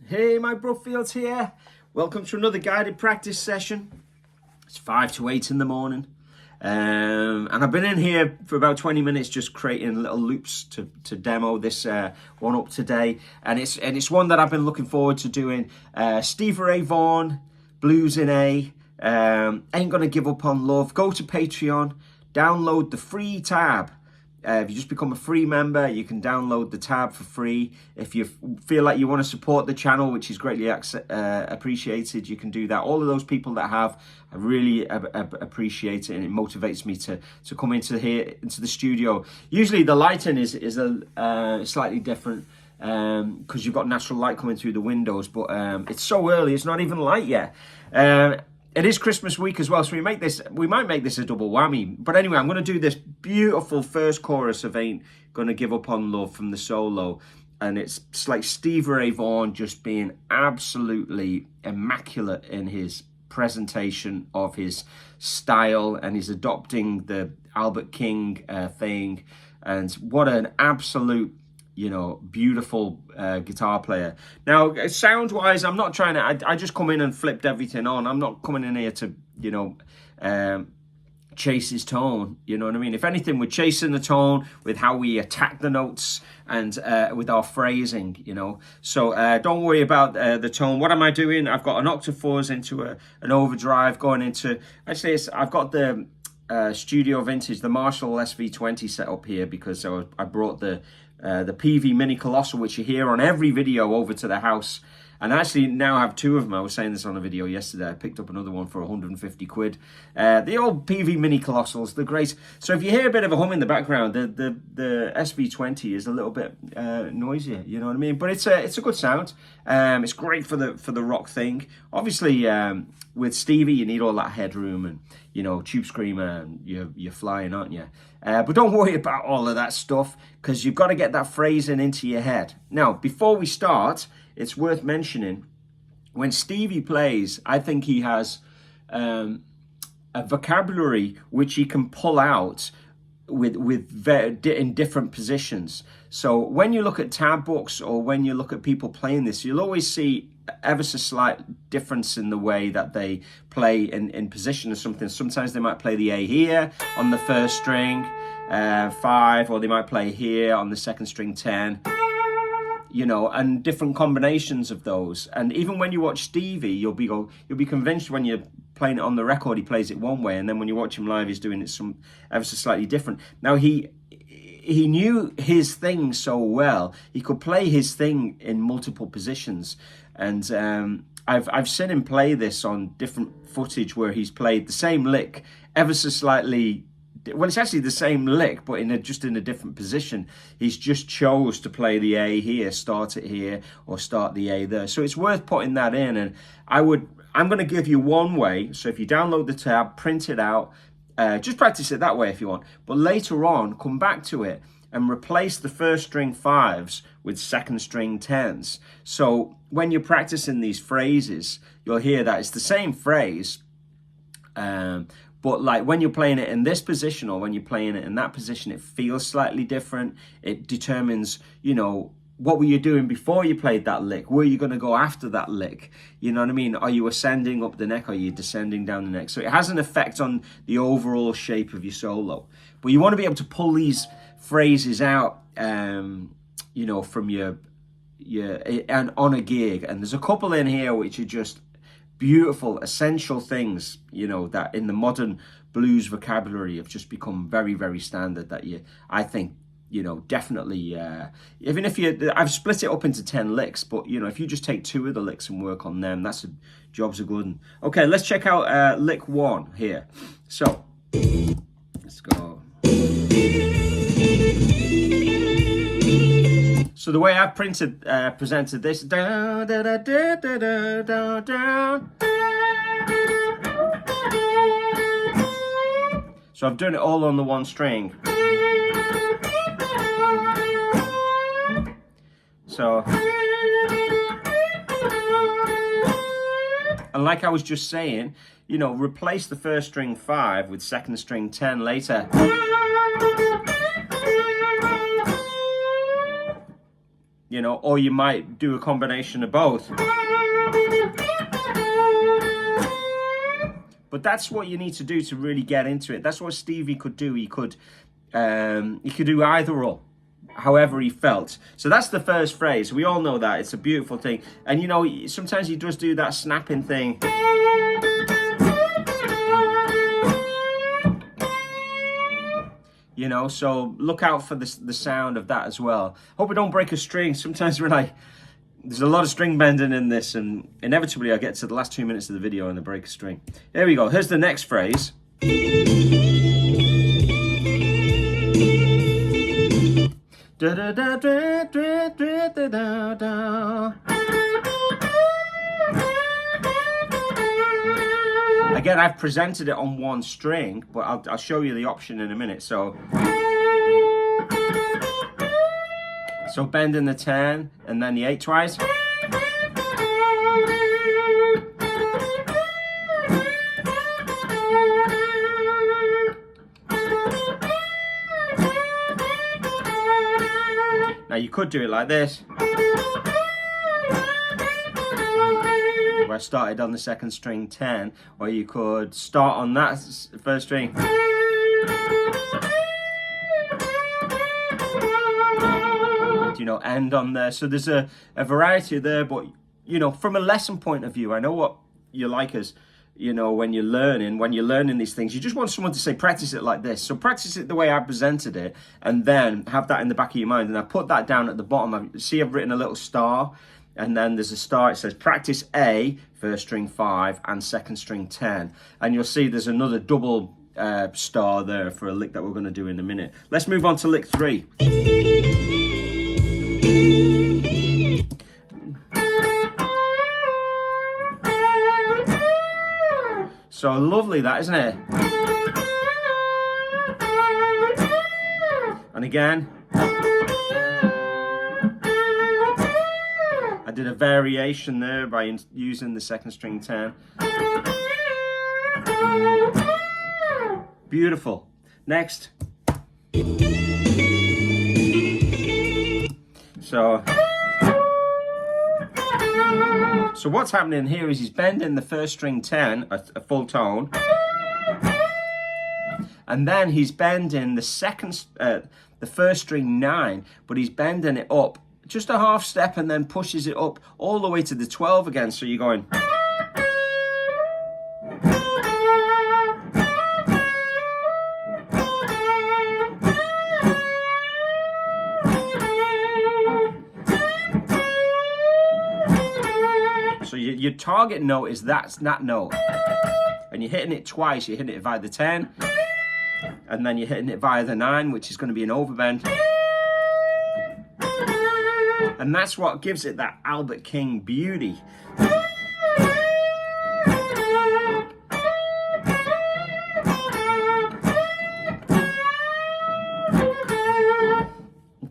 Hey, my Brookfields here. Welcome to another guided practice session. It's 5 to 8 in the morning. And I've been in here for about 20 minutes just creating little loops to demo this one up today. And it's one that I've been looking forward to doing. Stevie Vaughan, Blues in A, Ain't Gonna Give Up on Love. Go to Patreon, download the free tab. If you just become a free member, you can download the tab for free. If you feel like you want to support the channel, which is greatly appreciated, you can do that. All of those people that have, I really appreciate it, and it motivates me to come into the studio. Usually the lighting is slightly different because you've got natural light coming through the windows, but it's so early, it's not even light yet. It is Christmas week as well, so we might make this a double whammy. But anyway, I'm going to do this beautiful first chorus of Ain't Gonna Give Up on Love from the solo. And it's like Stevie Vaughan just being absolutely immaculate in his presentation of his style, and he's adopting the Albert King thing. And what an absolute, beautiful guitar player. Now, sound-wise, I'm not trying to... I just come in and flipped everything on. I'm not coming in here to, chase his tone. You know what I mean? If anything, we're chasing the tone with how we attack the notes and with our phrasing, So don't worry about the tone. What am I doing? I've got an octave fuzz into an overdrive going into... Actually, I've got the... Studio Vintage, the Marshall SV20 set up here because I brought the PV Mini Colossal, which you hear on every video, over to the house. And I actually now have two of them. I was saying this on a video yesterday. I picked up another one for 150 quid. The old PV Mini Colossals, they're great. So if you hear a bit of a hum in the background, the SV20 is a little bit noisier, you know what I mean? But it's a good sound. It's great for the rock thing. Obviously, with Stevie, you need all that headroom and, tube screamer, and you're flying, aren't you? But don't worry about all of that stuff, because you've got to get that phrasing into your head. Now, before we start, it's worth mentioning, when Stevie plays, I think he has a vocabulary which he can pull out in different positions. So when you look at tab books or when you look at people playing this, you'll always see ever so slight difference in the way that they play in position or something. Sometimes they might play the A here on the first string, 5, or they might play here on the second string, 10. And different combinations of those. And even when you watch Stevie, you'll be convinced when you're playing it on the record, he plays it one way, and then when you watch him live, he's doing it ever so slightly different. Now, he knew his thing so well, he could play his thing in multiple positions. And I've seen him play this on different footage where he's played the same lick ever so slightly. Well, it's actually the same lick, but just in a different position. He's just chose to play the A here, start it here, or start the A there. So it's worth putting that in. And I'm going to give you one way. So if you download the tab, print it out, just practice it that way if you want. But later on, come back to it and replace the first string 5s with second string 10s. So when you're practicing these phrases, you'll hear that it's the same phrase, but like when you're playing it in this position or when you're playing it in that position, it feels slightly different. It determines, what were you doing before you played that lick? Were you going to go after that lick? You know what I mean? Are you ascending up the neck? Or are you descending down the neck? So it has an effect on the overall shape of your solo. But you want to be able to pull these phrases out, from your and on a gig. And there's a couple in here which are just beautiful, essential things, that in the modern blues vocabulary have just become very, very standard, that I think, definitely, even if I've split it up into 10 licks, but, if you just take 2 of the licks and work on them, job's a good one. Okay, let's check out lick 1 here. So, let's go. So the way I've presented this, down, da, da, da, da, da, down, down. So I've done it all on the one string. So, and like I was just saying, replace the first string 5 with second string 10 later. you know, or you might do a combination of both. But that's what you need to do to really get into it. That's what Stevie could do. He could do either or, however he felt. So that's the first phrase. We all know that. It's a beautiful thing. And you know, sometimes he does do that snapping thing. You know, so look out for the sound of that as well. Hope we don't break a string. Sometimes there's a lot of string bending in this, and inevitably I get to the last 2 minutes of the video and I break a string. There we go. Here's the next phrase. Again, I've presented it on one string, but I'll show you the option in a minute. So bending the 10 and then the 8 twice. Now you could do it like this, where I started on the second string 10, or you could start on that first string. You know, end on there. So there's a variety there, but you know, from a lesson point of view, I know what you like as, you know, when you're learning these things, you just want someone to say, practice it like this. So practice it the way I presented it, and then have that in the back of your mind. And I put that down at the bottom. See, I've written a little star, and then there's a star. It says practice A, first string 5, and second string 10. And you'll see there's another double star there for a lick that we're going to do in a minute. Let's move on to lick 3. So lovely that, isn't it? And again, I did a variation there by using the second string 10. Beautiful. Next. So what's happening here is he's bending the first string 10, a full tone, and then he's bending the first string 9, but he's bending it up just a half step and then pushes it up all the way to the 12 again. So you're going. So your target note is that note, and you're hitting it twice. You're hitting it via the 10, and then you're hitting it via the 9, which is going to be an overbend. And that's what gives it that Albert King beauty.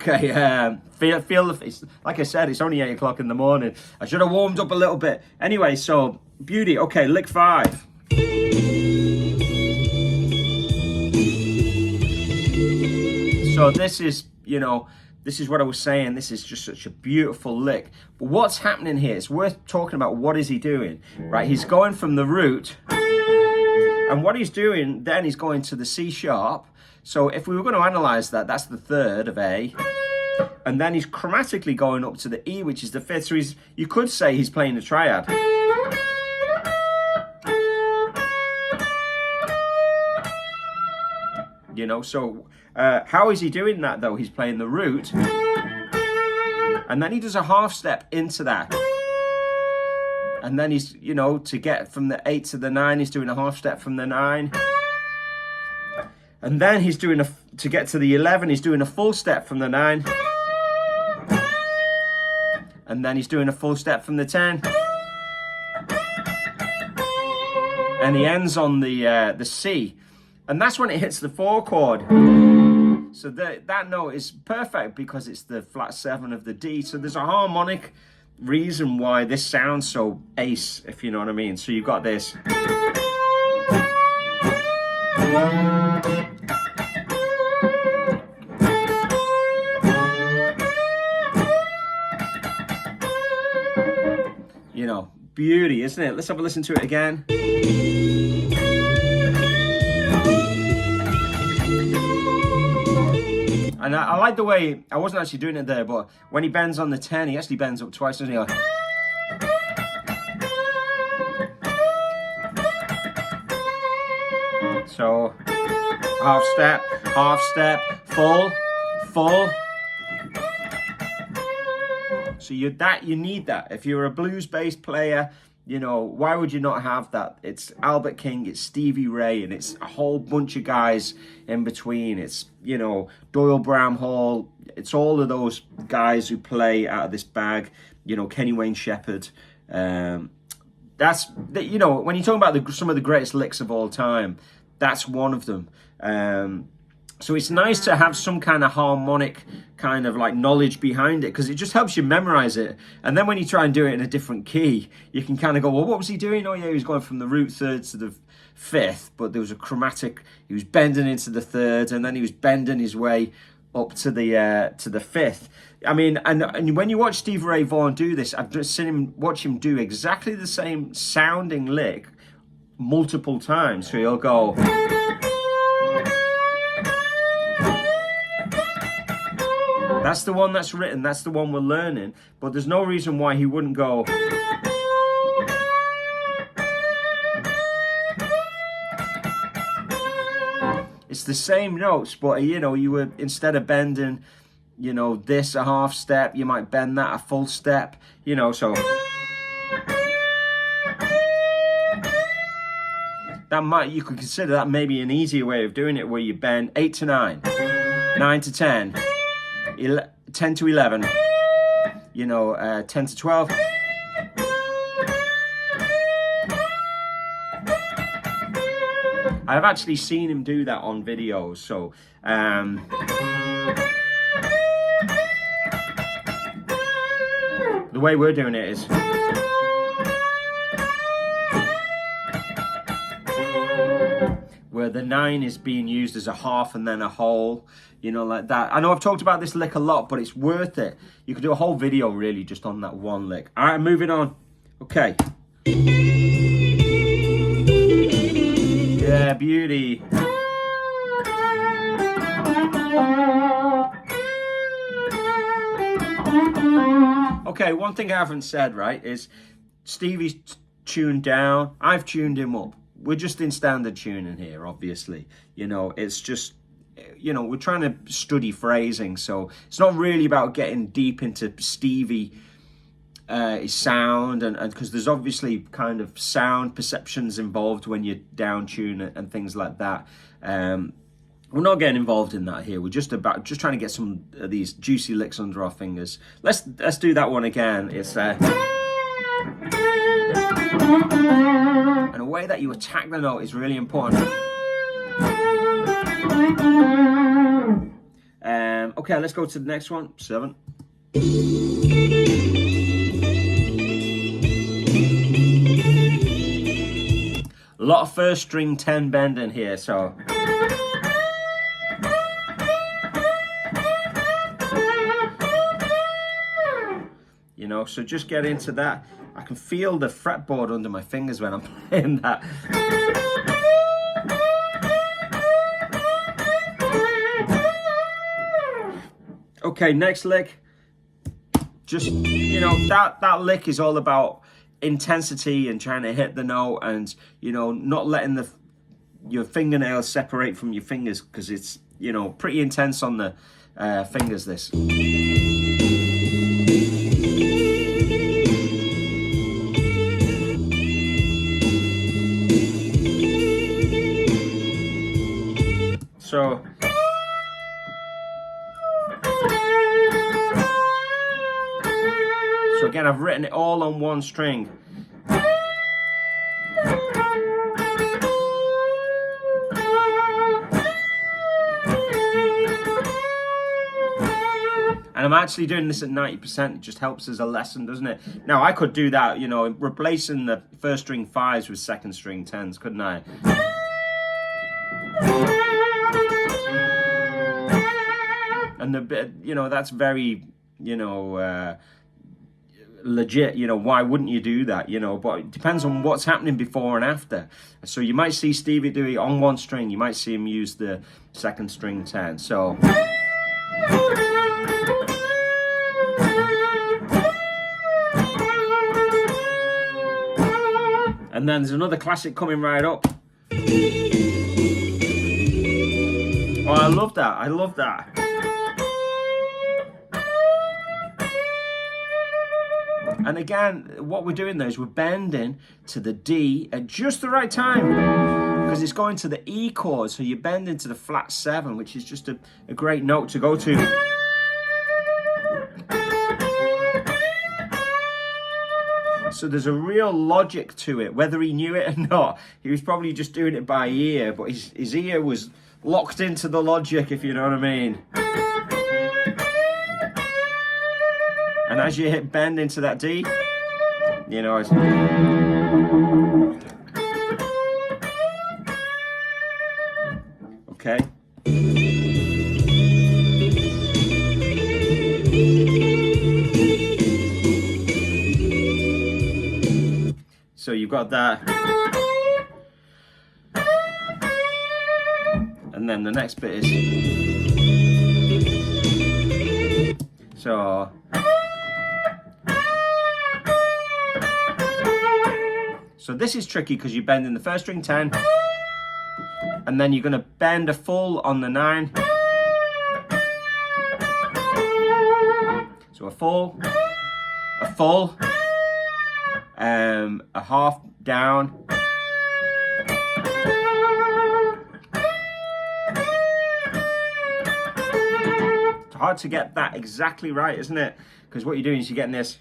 Okay, feel the, like I said, it's only 8 o'clock in the morning. I should have warmed up a little bit. Anyway, so beauty. Okay, lick 5. So this is, you know, this is what I was saying. This is just such a beautiful lick. But what's happening here? It's worth talking about. What is he doing? Right, he's going from the root, and what he's doing then, he's going to the C sharp. So if we were going to analyze that, that's the 3rd of A. And then he's chromatically going up to the E, which is the 5th. So you could say he's playing a triad. You know, so how is he doing that though? He's playing the root, and then he does a half step into that. And then he's, you know, to get from the 8 to the 9, he's doing a half step from the 9. And then he's doing to get to the 11, he's doing a full step from the 9. And then he's doing a full step from the 10. And he ends on the C. And that's when it hits the 4 chord. So that note is perfect because it's the flat 7 of the D. So there's a harmonic reason why this sounds so ace, if you know what I mean. So you've got this. You know, beauty, isn't it? Let's have a listen to it again. And I like the way, I wasn't actually doing it there, but when he bends on the 10, he actually bends up twice, doesn't he? Like, so, half step, full. So you need that. If you're a blues-based player, you know, why would you not have that? It's Albert King, it's Stevie Ray, and it's a whole bunch of guys in between. It's, you know, Doyle Bramhall. It's all of those guys who play out of this bag. You know, Kenny Wayne Shepherd. That's, you know, when you talk about some of the greatest licks of all time, that's one of them. So it's nice to have some kind of harmonic kind of like knowledge behind it, because it just helps you memorize it. And then when you try and do it in a different key, you can kind of go, well, what was he doing? Oh yeah, he was going from the root third to the fifth, but there was a chromatic, he was bending into the third, and then he was bending his way up to the fifth. I mean, and when you watch Stevie Ray Vaughan do this, I've just seen watch him do exactly the same sounding lick multiple times. So he'll go, that's the one that's written, that's the one we're learning, but there's no reason why he wouldn't go. It's the same notes, but you know, you would, instead of bending, you know, this a half step, you might bend that a full step, you know, so that might, you could consider that maybe an easier way of doing it, where you bend 8 to 9, 9 to 10, 10 to 11, you know, 10 to 12. I've actually seen him do that on videos, so the way we're doing it is where the 9 is being used as a half and then a whole, you know, like that. I know I've talked about this lick a lot, but it's worth it. You could do a whole video really just on that one lick. All right, moving on. Okay. Yeah, beauty. Okay, one thing I haven't said, right, is Stevie's tuned down. I've tuned him up. We're just in standard tuning here, obviously. You know, it's just, you know, we're trying to study phrasing, so it's not really about getting deep into Stevie his sound, and because there's obviously kind of sound perceptions involved when you down tune and things like that. We're not getting involved in that here. We're just trying to get some of these juicy licks under our fingers. Let's do that one again. It's and a way that you attack the note is really important. Okay, let's go to the next one. 7. A lot of first string 10 bending here, so. You know, so just get into that. I can feel the fretboard under my fingers when I'm playing that. Okay, next lick. Just, you know, that lick is all about intensity and trying to hit the note, and, you know, not letting your fingernails separate from your fingers, because it's, you know, pretty intense on the fingers, this. So again, I've written it all on one string. And I'm actually doing this at 90%. It just helps as a lesson, doesn't it? Now, I could do that, you know, replacing the first string 5s with second string 10s, couldn't I? And the bit, you know, that's very, you know, legit, you know, why wouldn't you do that, you know? But it depends on what's happening before and after. So you might see Stevie do it on one string, you might see him use the second string 10. So and then there's another classic coming right up. Oh, I love that. I love that. And again, what we're doing there is we're bending to the D at just the right time, because it's going to the E chord. So you're bending to the flat 7, which is just a great note to go to. So there's a real logic to it, whether he knew it or not. He was probably just doing it by ear, but his ear was locked into the logic, if you know what I mean. And as you hit bend into that D, you know, it's... Okay. So you've got that. And then the next bit is... So this is tricky because you bend in the first string 10, and then you're going to bend a full on the 9. So a full, a half down, it's hard to get that exactly right, isn't it? Because what you're doing is you're getting this.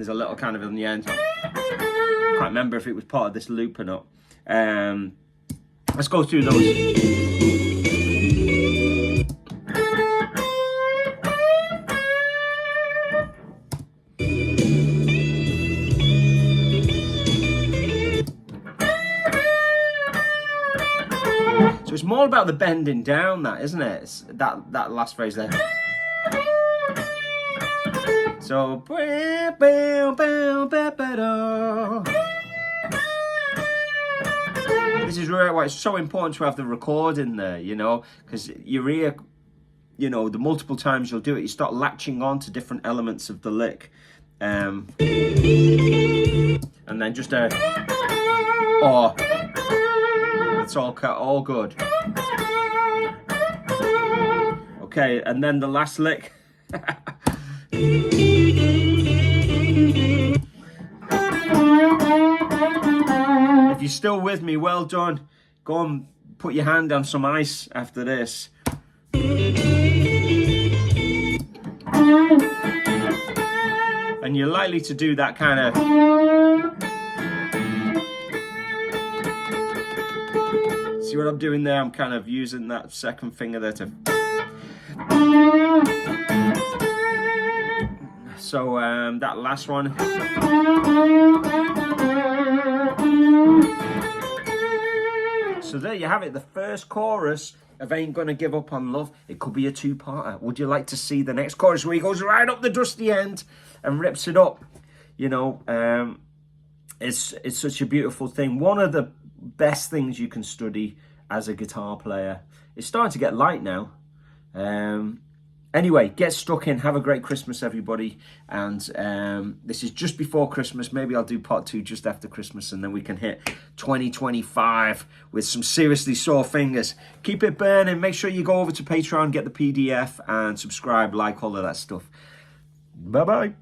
A little kind of in the end. Can't remember if it was part of this loop or not. Let's go through those. So it's more about the bending down, that, isn't it? It's that last phrase there. So this is why it's so important to have the recording there, you know, because your ear, you know, the multiple times you'll do it, you start latching on to different elements of the lick. And then just a, oh, it's all good. Okay, and then the last lick. If you're still with me, well done. Go and put your hand on some ice after this. And you're likely to do that kind of... See what I'm doing there? I'm kind of using that second finger there to... So that last one. So there you have it, the first chorus of Ain't Gonna Give Up on Love. It could be a two-parter. Would you like to see the next chorus where he goes right up the dusty end and rips it up? You know, it's such a beautiful thing. One of the best things you can study as a guitar player. It's starting to get light now. Anyway, get stuck in. Have a great Christmas, everybody. And this is just before Christmas. Maybe I'll do part 2 just after Christmas, and then we can hit 2025 with some seriously sore fingers. Keep it burning. Make sure you go over to Patreon, get the PDF, and subscribe, like, all of that stuff. Bye-bye.